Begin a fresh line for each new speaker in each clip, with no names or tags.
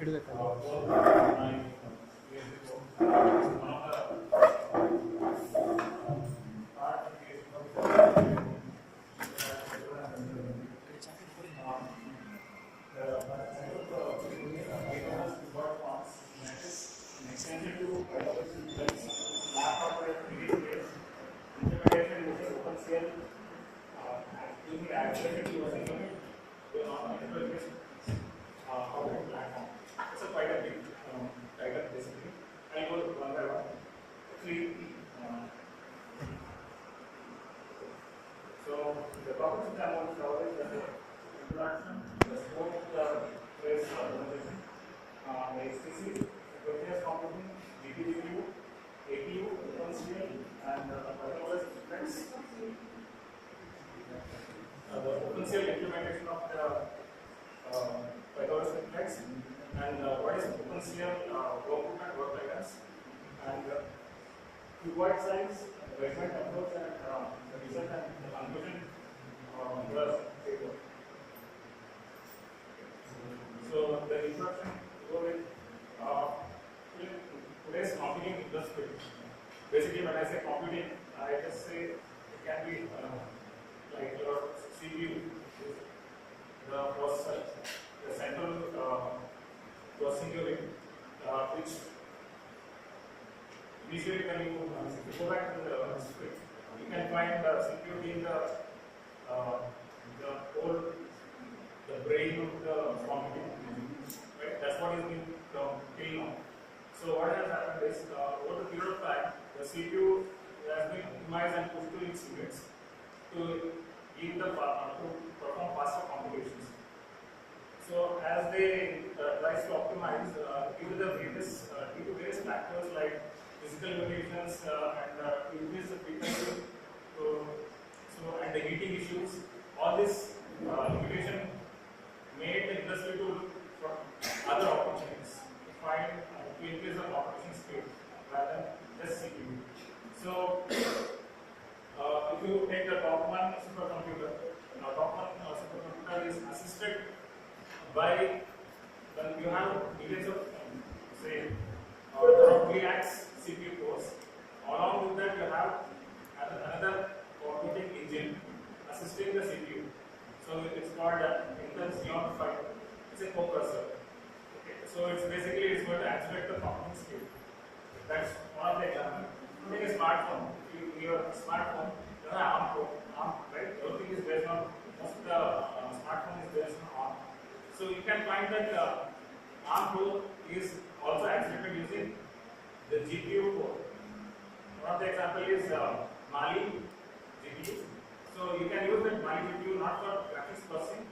It's a quite a big diagram basically. I'll go one by one. So the topics that I want to cover is the introduction, the scope of the trace organization, the XTC, Heterogeneous computing, GPGPU, APU, OpenCL, and Pythagoras TRIPLETS. The OpenCL implementation of the Pythagoras TRIPLETS, and what is OpenCL workbook and work guidance, and cuboid size, measurement approach, and the result and the conclusion the paper. So the introduction go with today's computing industry. Basically, when I say computing, I just say it can be like your CPU, the processor, the central processing unit, which usually when you go back to the script, you can find the CPU being the whole, the brain of the computing. Right? That's what is being done till now. So what has happened is, over the period of time, the CPU has been optimized and pushed to its limits to give the to perform faster computations. So as they try to optimize due to various factors like physical limitations and to increase the frequency, and the heating issues, all this limitation made the industry to look for other opportunities to find to increase the computation speed rather than just CPU. So if you take the top one supercomputer, is assisted by when you have millions of say 3x CPU cores. Along with that, you have another computing engine assisting the CPU. So it's called Intel Xeon 5. It's a co-processor. Okay. So it's basically going to accelerate the computing speed. That's one of the examples. Take a smartphone. Your smartphone, you have ARM code, right? Everything is based on, most of the smartphone is based on ARM. So you can find that ARM code is also accelerated using the GPU code. One of the example is Mali GPU. So you can use that Mali GPU not for graphics processing,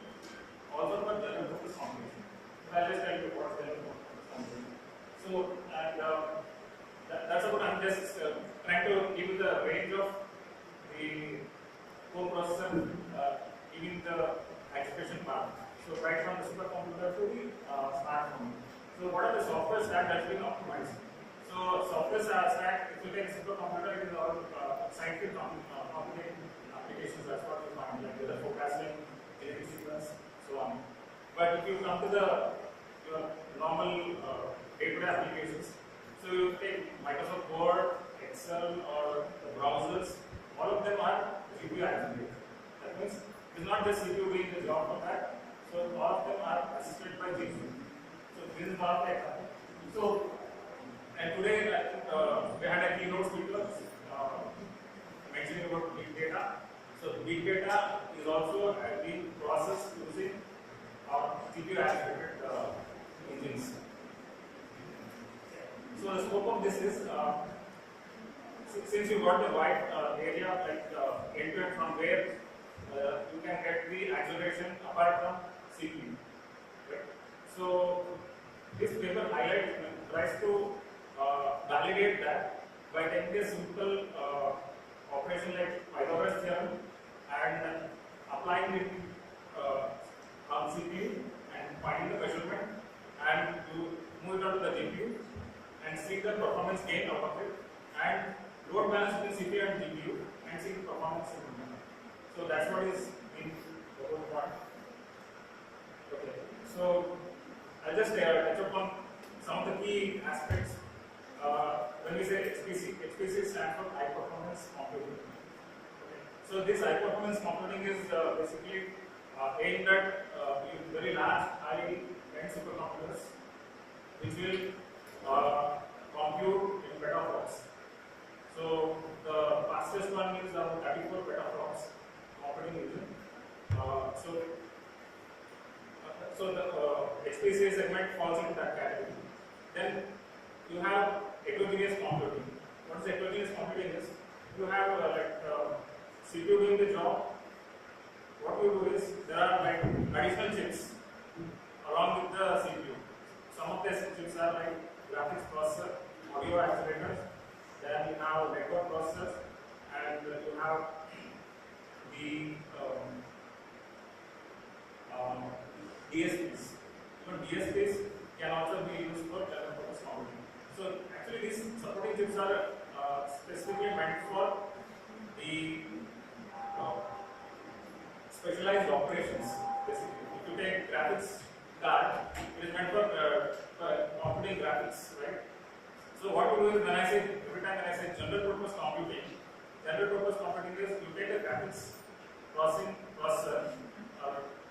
also for general purpose computation. So I'll just tell you what is general purpose computation. So and that's about, I'm just trying to give you the range of the core processor giving the execution path. So right from the supercomputer to the smartphone. So what are the software stack that's been optimized? So software stack, if you take a supercomputer, it is all scientific computing applications. That's what you find, like the forecasting, genetic sequence, so on. But if you come to your normal day-to-day applications, so you take Microsoft Word, Excel, or the browsers, all of them are GPU accelerated. That means it's not just CPU doing the job for that. So all of them are assisted by GPU. So this is one of the example. So and today I think we had a keynote speaker mentioning about big data. So big data is also being processed using our GPU accelerated engines. So the scope of this is, since you got the wide area like end-to-end from where you can get the acceleration apart from CPU. Right? So this paper tries to validate that by taking a simple operation like Pythagoras theorem and applying it on CPU and finding the measurement and to move it on to the GPU and see the performance gain out of it and load balance between CPU and GPU and see the performance improvement. So that's what is in the whole part. Okay. So I'll just touch upon So this high performance computing is basically aimed at very large high-end supercomputers, which will compute in petaflops. So the fastest one is around 34 petaflops computing region. So the HPC segment falls into that category. Then you have heterogeneous computing. What is heterogeneous computing is? You have CPU doing the job. What you do is there are like additional chips along with the CPU. Some of these chips are like graphics processor, audio accelerators, then you have network processors, and you have the DSPs. So DSPs can also be used for general purpose computing. So actually these supporting chips are specifically meant for the specialized operations. Basically, if you take graphics card, it is meant for computing graphics, right? So what you do is every time when I say general purpose computing is you take a graphics processor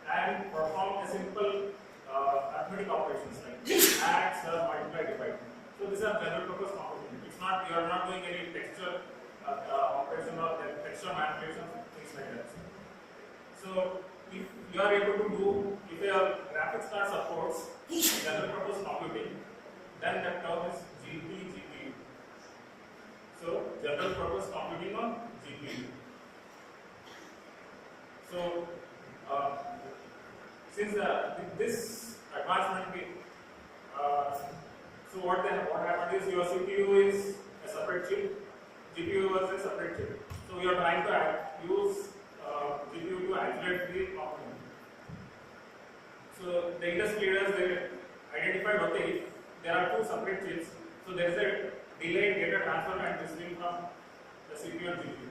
and perform a simple arithmetic operations like add, sub, multiply, divide. So these are general purpose computing. It's not, you are not doing any texture operation or texture manipulation, things like that. So if you are able to do, if your graphics card supports general purpose computing, then that term is GPU. So general purpose computing on GPU. So since this advancement, so what happened is your CPU is a separate chip, GPU was a separate chip. So we are trying to use GPU to accelerate the computing. So the industry leaders, they identified, okay, if there are two separate chips, so there is a delay in data transfer and receiving from the CPU and GPU.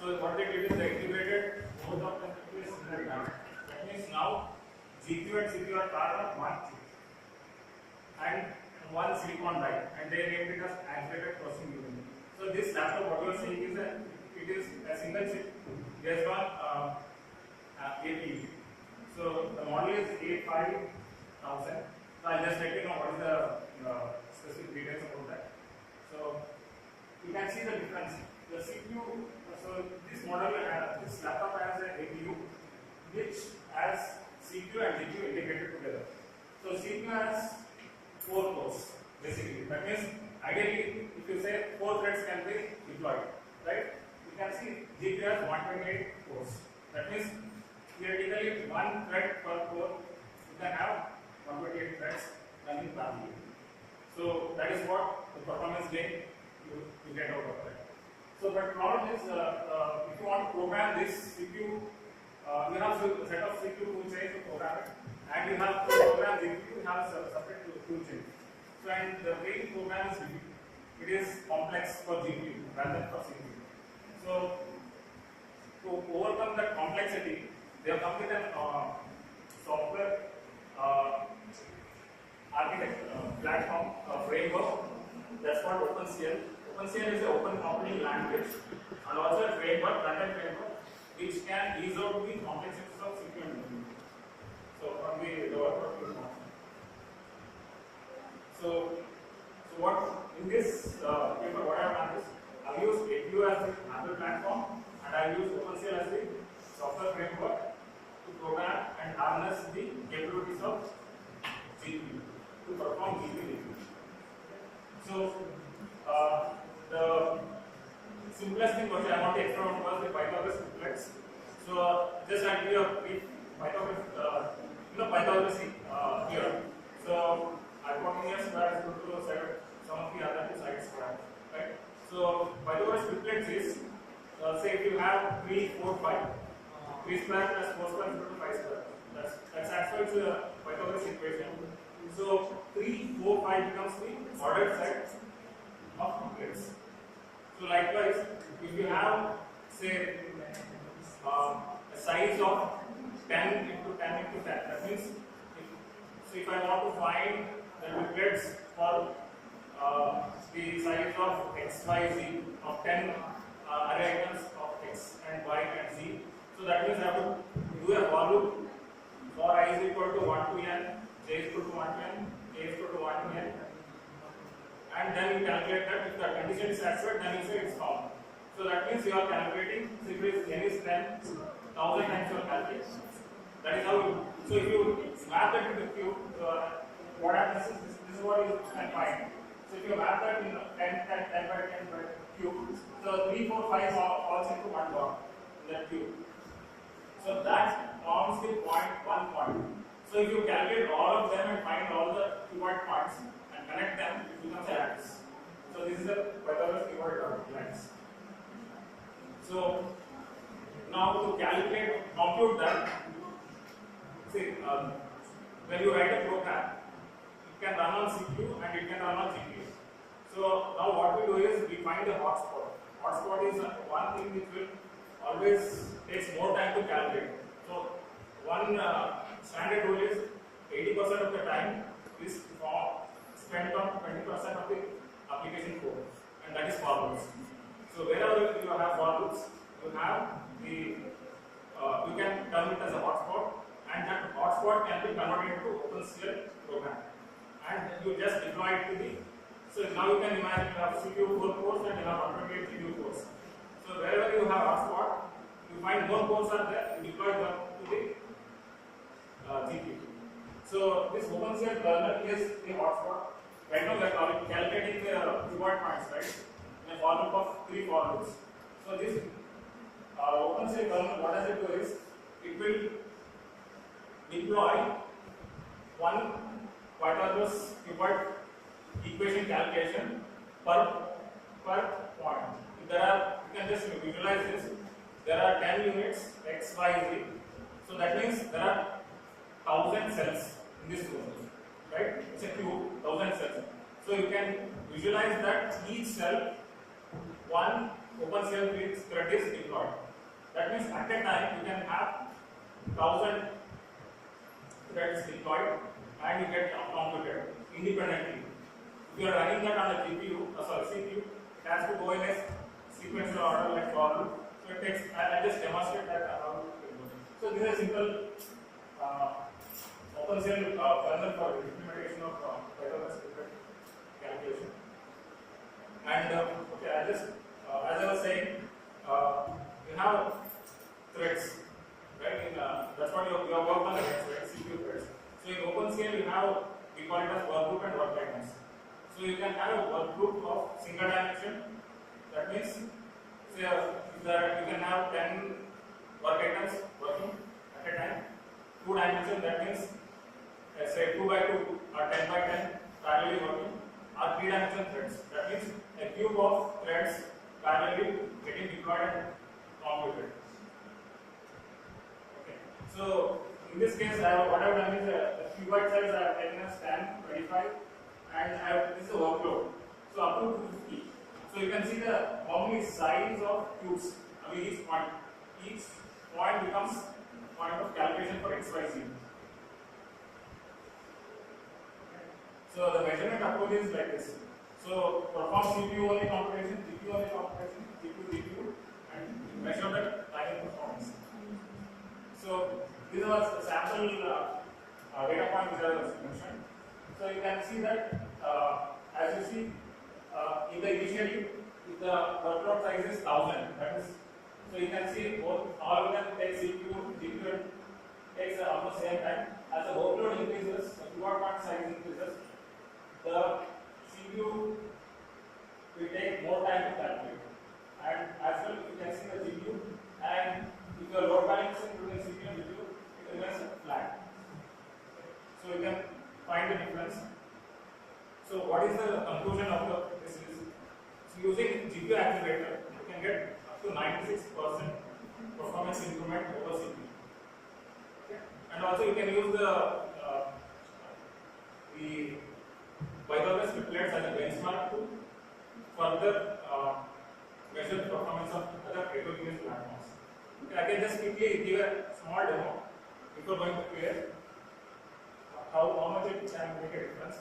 So what they did is they integrated both of them into a single die. That means now GPU and CPU are part of one chip and one silicon die, and they named it as accelerated processing unit. So this laptop, what you are seeing is it is a single chip based on APU. So the model is A5000. So I'll just let you know what is the specific details about that. So you can see the difference. The CPU, so this model, this laptop has an APU which has CPU and GPU integrated together. So CPU has 4 cores basically. That means ideally, if you say 4 threads can be deployed, right? You can see GPU has 128 cores. That means theoretically 1 thread per core, you can have 128 threads running parallel. So that is what the performance gain you get out of that. So but problem is if you want to program this CPU, you have a set of CPU tool chains to program it, and you have to program GPU, you have a separate tool chain. So and the way you program is difficult. It is complex for GPU rather than for CPU. So to overcome that complexity, they have come with a software platform framework. That's called OpenCL. OpenCL is an open computing language and also a framework, runtime framework, which can ease out the complexities of CPU and GPU. So from the work of the So what in this paper, what I have done is I have used APU as the hardware platform, and I have used OpenCL as the software framework to program and harness the capabilities of GPU to perform GPU. So the simplest thing which I want to experiment was the Pythagoras triplets. So just I'll give you a brief Pythagoras, Pythagoras here. So hypotenuse square is equal to some of the other two sides square, right? So Pythagoras triplets is say if you have 3, 4, 5, 3 square plus 4 square is equal to 5 square. That's actually the Pythagoras equation. So 3, 4, 5 becomes the ordered set of triplets. So likewise, if you have say a size of 10 into 10 into 10, that means if I want to find the triplets for the size of x, y, z of 10 array items of x and y and So that means I have to do a for loop for I is equal to 1 to n, j is equal to 1 to n, k is equal to 1 to n, and then you calculate that if the condition is satisfied, then you say it's found. So that means you are calculating, so if it is n is 10, 1000 times you are calculating. That is how you, so if you map that to the cube, what happens is this is what you can find. So if you map that in 10 by 10 by cube, so 3, 4, 5 falls into one block in that cube. So that forms the point. So if you calculate all of them and find all the cuboid points and connect them, it becomes a lattice. So this is the Pythagoras cuboid lattice. So now to compute that, see, when you write a program, it can run on CPU and it can run on GPU. So now what we do is we find the hotspot. Hotspot is one thing which will always takes more time to calculate. So one standard rule is 80% of the time is spent on 20% of the application code, and that is for loops. So wherever you have for loops, you have the you can term it as a hotspot, and that hotspot can be converted into OpenCL program, and you just deploy it to the. So now you can imagine you have CPU 4 cores and you have 128 GPU cores. So wherever you have hotspot, you find more cores are there, you deploy them to the GPU. So this OpenCL kernel is the hotspot. Right now we are calculating the cuboid points, right? In a for loop of 3 for loops. So this OpenCL kernel, what does it do is, it will deploy one Pythagoras cuboid equation calculation per point. If there are, you can just visualize this. There are 10 units x, y, z. So that means there are 1000 cells in this room, right? It's a cube, 1000 cells. So you can visualize that each cell, one OpenCL thread is deployed. That means at a time you can have 1000 threads deployed and you get computed independently. If you are running that on a CPU, it has to go in a sequential order like for loop. So it takes, I just demonstrate that how it will go. So this is a simple OpenCL kernel for implementation of Pythagoras calculation. And okay, I just as I was saying, you have threads, right? That's what you have worked on the threads, right? CPU threads. So in OpenCL you have, we call it as work group and work items. So you can have a work group of single dimension. That means, say, you can have 10 work items working at a time. 2 dimension, that means, say 2 by 2 or 10 by 10 parallelly working, or 3 dimension threads. That means a cube of threads parallelly getting deployed and computed. Okay. So in this case, what I have done is the cuboid size I have taken as 10, 25, and this is a workload. So up to 250. So you can see how many size of cubes. I mean each point becomes point of calculation for x, y, z. So the measurement approach is like this. So perform CPU only computation, GPU only computation, GPU, and measure the time performance. So these are the sample data point which I was mentioned. So you can see that as you see in the initially, if the workload size is 1000, that is, so you can see both all of them take CPU, GPU takes almost same time. As the workload increases, the cuboid point size increases, the CPU will take more time to calculate. And as well, you can see the GPU, and if the load balancing between CPU and GPU, it remains flat. So you can find the difference. So what is the conclusion of this? So using GPU accelerator, you can get up to 96% performance improvement over CPU. Okay. And also you can use the Pythagoras triplets as a benchmark to further measure the performance of other heterogeneous platforms. Okay, I can just quickly give a small demo before going to clear how much it can make a difference.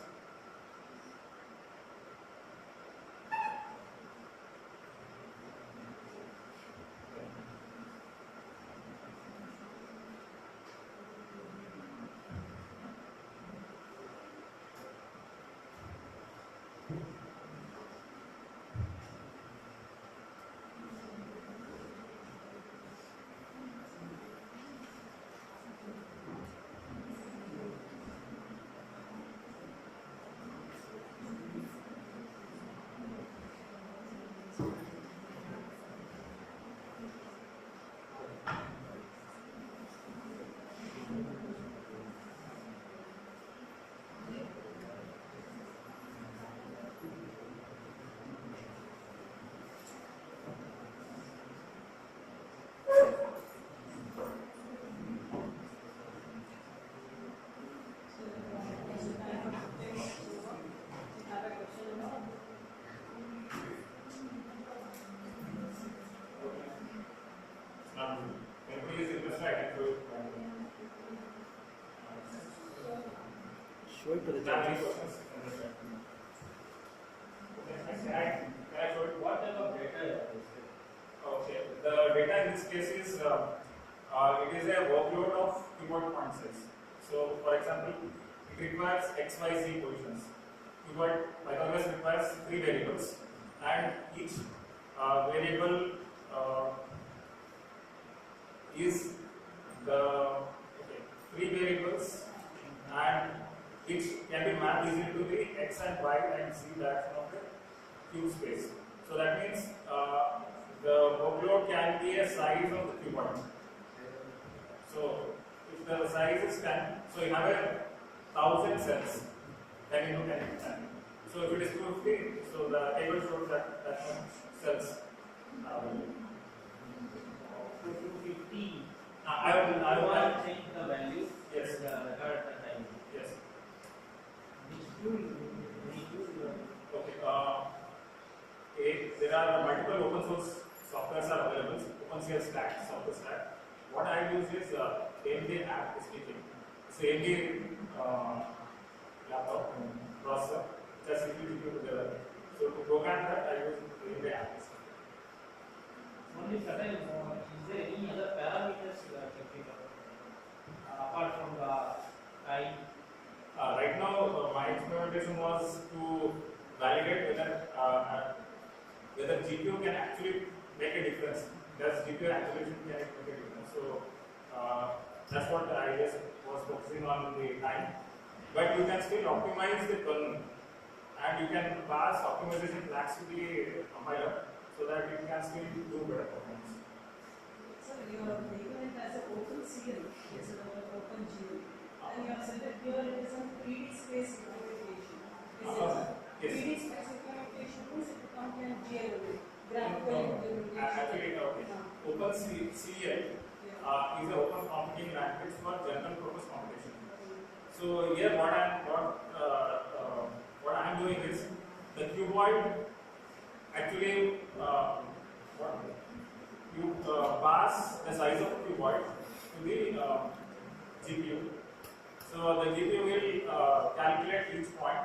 Show it to the
Family
judges.
questions. Okay, can I show it?
What type of data is it?
Okay, the data in this case is it is a workload of Cuboid point size. So, for example, it requires x, y, z positions. Cuboid Pythagoras requires 3 variables, and each variable is the 3 variables, and which can be mapped easily to the x and y and z direction of the cube space. So that means the workload can be a size of the cuboid. So if the size is 10, so you have 1,000 cells, 10 into 10 into 10. So if it is 250, so the table shows that much cells.
250.
I will
change the value.
Yes.
The record at the time.
Yes. Okay. There are multiple open source softwares are available. OpenCL stack, software stack. What I use is AMD app SDK. It's AMD laptop processor. Just CPU together. So to program that, I use AMD app SDK.
Only certain, is there any other parameters you are checking apart from the time?
Right now, my experimentation was to validate whether GPU can actually make a difference. Does GPU activation can make a difference? So that's what I just was focusing on the time. But you can still optimize the kernel, and you can pass optimization flags to the compiler so that you can still do better performance.
So you are taking it as an OpenCL instead of an OpenGL, and you have said that here it is a 3D space implementation. Is it
Yes.
3D space implementation means it becomes a GL only, graphical implementation.
Actually, OpenCL is an open computing language for general purpose computation. So here, what I am doing is the cuboid. Actually, you pass the size of the cuboid to the GPU. So the GPU will calculate each point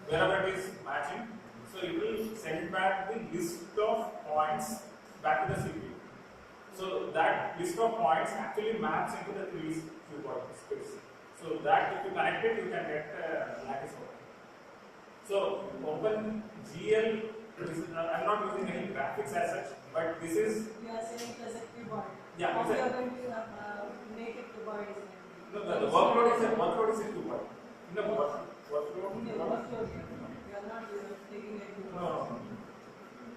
wherever it is matching. So it will send back the list of points back to the CPU. So that list of points actually maps into the 3D cuboid space. So that if you connect it, you can get lattice output. So OpenGL, I'm not using any graphics as such, but this is.
You are saying it as a cuboid.
Yeah,
How you
exactly.
are going to make it cuboid?
No, the workload is a cuboid. In the workload.
In the workload, you are not taking a cuboid.
No.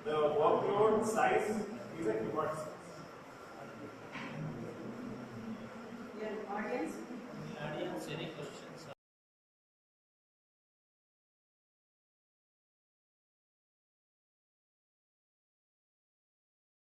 The workload size is a cuboid size.
Your audience